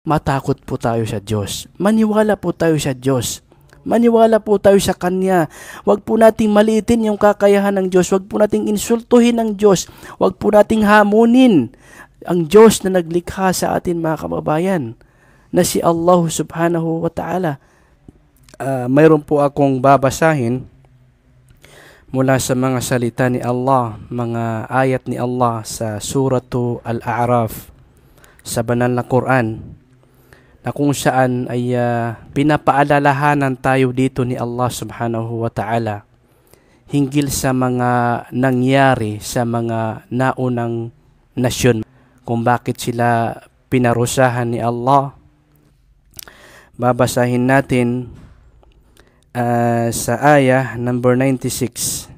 matakot po tayo sa Diyos. Maniwala po tayo sa Diyos. Maniwala po tayo sa Kanya. Huwag po nating maliitin yung kakayahan ng Diyos. Huwag po nating insultuhin ang Diyos. Huwag po nating hamunin ang Diyos na naglikha sa atin, mga kababayan, na si Allah subhanahu wa ta'ala. Mayroon po akong babasahin mula sa mga salita ni Allah, mga ayat ni Allah sa Suratu Al-A'raf sa banal na Quran, na kung saan ay pinapaalalahanan tayo dito ni Allah subhanahu wa ta'ala hinggil sa mga nangyari sa mga naunang nasyon, kung bakit sila pinarusahan ni Allah. Babasahin natin sa ayah number 96.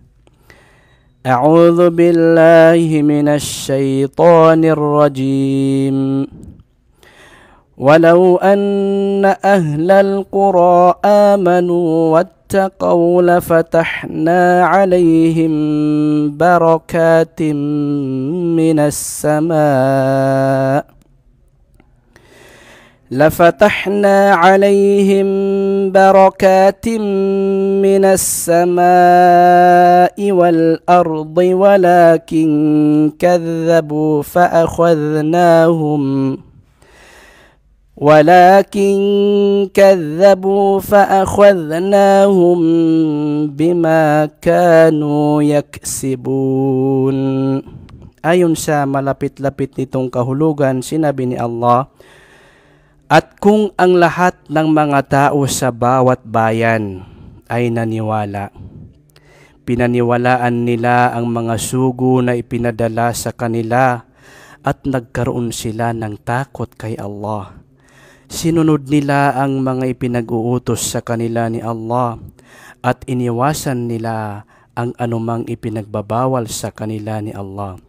A'udhu billahi minash shaitanir rajim. ولو أن أهل القرى آمنوا واتقوا لفتحنا عليهم بركات من السماء والأرض ولكن كذبوا فأخذناهم بما كانوا يكسبون. Ayon sa malapit-lapit nitong kahulugan, sinabi ni Allah, at kung ang lahat ng mga tao sa bawat bayan ay naniwala, pinaniwalaan nila ang mga sugo na ipinadala sa kanila at nagkaroon sila ng takot kay Allah. Sinunod nila ang mga ipinag-uutos sa kanila ni Allah at iniwasan nila ang anumang ipinagbabawal sa kanila ni Allah.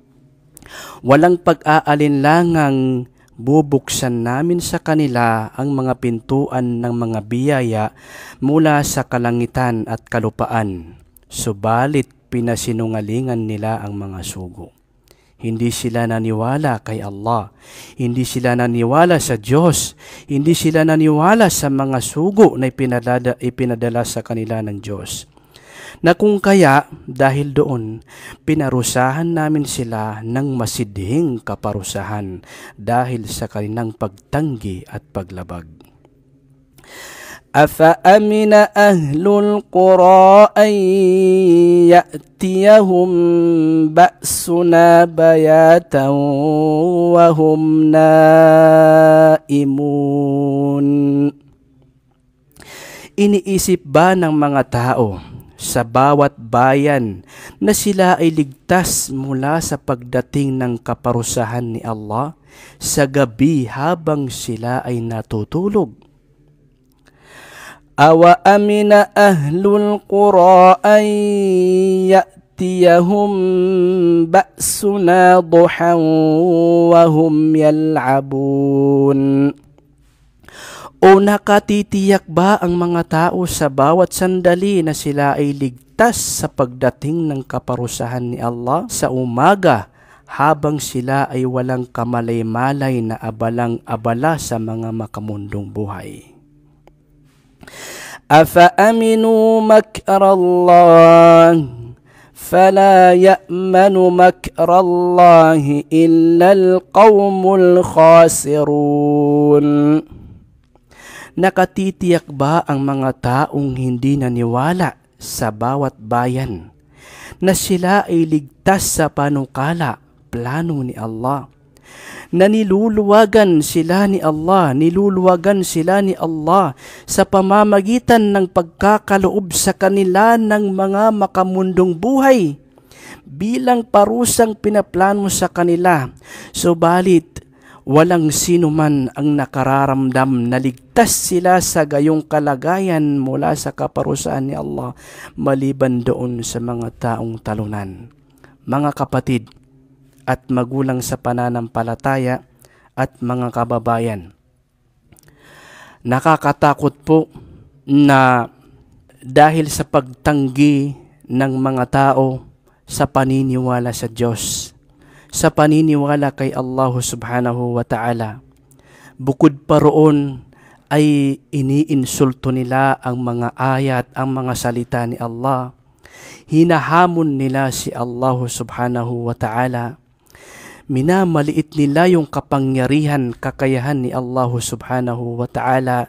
Walang pag-aalinlangang bubuksan namin sa kanila ang mga pintuan ng mga biyaya mula sa kalangitan at kalupaan, subalit pinasinungalingan nila ang mga sugo. Hindi sila naniwala kay Allah. Hindi sila naniwala sa Diyos. Hindi sila naniwala sa mga sugo na ipinadala sa kanila ng Diyos. Na kung kaya, dahil doon, pinarusahan namin sila ng masidhing kaparusahan dahil sa kanilang pagtanggi at paglabag. أفأمن أهل القرى أن يأتيهم بأسنا بياتا وهم نائمون. Iniisip ba ng mga tao sa bawat bayan na sila ay ligtas mula sa pagdating ng kaparusahan ni Allah sa gabi habang sila ay natutulog? Awa amina ahlul qura an ya'tiyahum ba'suna duhan wa hum yal'abun. O nakatitiyak ba ang mga tao sa bawat sandali na sila ay ligtas sa pagdating ng kaparusahan ni Allah sa umaga habang sila ay walang kamalay-malay na abalang-abala sa mga makamundong buhay? أفأمنوا مكر الله فلا يأمن مكر الله إلا القوم الخاسرون. Nakatitiyak ba ang mga taong hindi naniwala sa bawat bayan na sila ay ligtas sa panukala, plano ni Allah? Na niluluwagan sila ni Allah sa pamamagitan ng pagkakaloob sa kanila ng mga makamundong buhay bilang parusang pinaplano sa kanila. Subalit, walang sino man ang nakararamdam na ligtas sila sa gayong kalagayan mula sa kaparusahan ni Allah maliban doon sa mga taong talunan. Mga kapatid at magulang sa pananampalataya at mga kababayan, nakakatakot po na dahil sa pagtanggi ng mga tao sa paniniwala sa Diyos, sa paniniwala kay Allah subhanahu wa ta'ala, Bukod pa roon ay iniinsulto nila ang mga ayat, ang mga salita ni Allah. Hinahamon nila si Allah subhanahu wa ta'ala. Minamaliit nila yung kapangyarihan, kakayahan ni Allah subhanahu wa ta'ala.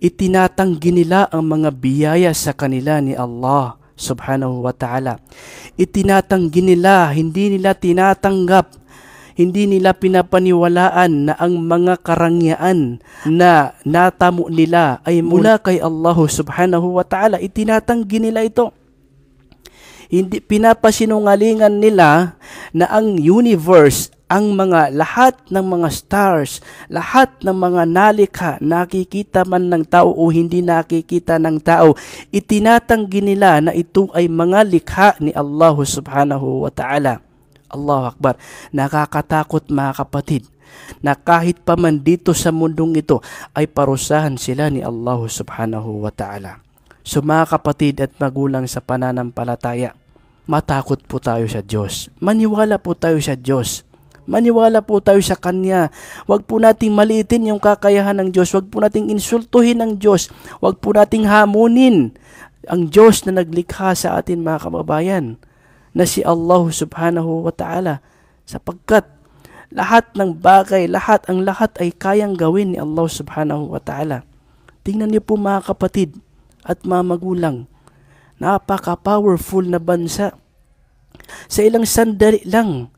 Itinatanggi nila ang mga biyaya sa kanila ni Allah subhanahu wa ta'ala. Itinatanggi nila, hindi nila tinatanggap, hindi nila pinapaniwalaan na ang mga karangyaan na natamo nila ay mula kay Allah subhanahu wa ta'ala. Itinatanggi nila ito. Hindi pinapasinungalingan nila na ang universe, ang mga lahat ng mga stars, lahat ng mga nalikha, nakikita man ng tao o hindi nakikita ng tao, itinatanggi nila na ito ay mga likha ni Allah subhanahu wa ta'ala. Allahu Akbar. Nakakatakot mga kapatid na kahit pa man dito sa mundong ito ay parusahan sila ni Allah subhanahu wa ta'ala. So mga kapatid at magulang sa pananampalataya, matakot po tayo sa Diyos. Maniwala po tayo sa Diyos. Maniwala po tayo sa Kanya. Huwag po nating maliitin yung kakayahan ng Diyos. Huwag po nating insultuhin ang Diyos. Huwag po nating hamunin ang Diyos na naglikha sa atin mga kababayan, na si Allah subhanahu wa ta'ala, sapagkat lahat ng bagay, lahat ay kayang gawin ni Allah subhanahu wa ta'ala. Tingnan niyo po mga kapatid at mga magulang, napaka-powerful na bansa. Sa ilang sandali lang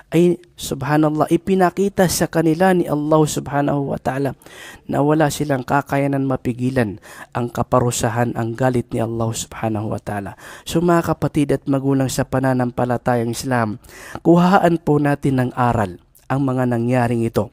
ay subhanallah ipinakita sa kanila ni Allah subhanahu wa ta'ala na wala silang kakayanan mapigilan ang kaparusahan, ang galit ni Allah subhanahu wa ta'ala. So mga kapatid at magulang sa pananampalatayang Islam, kuhaan po natin ng aral ang mga nangyaring ito.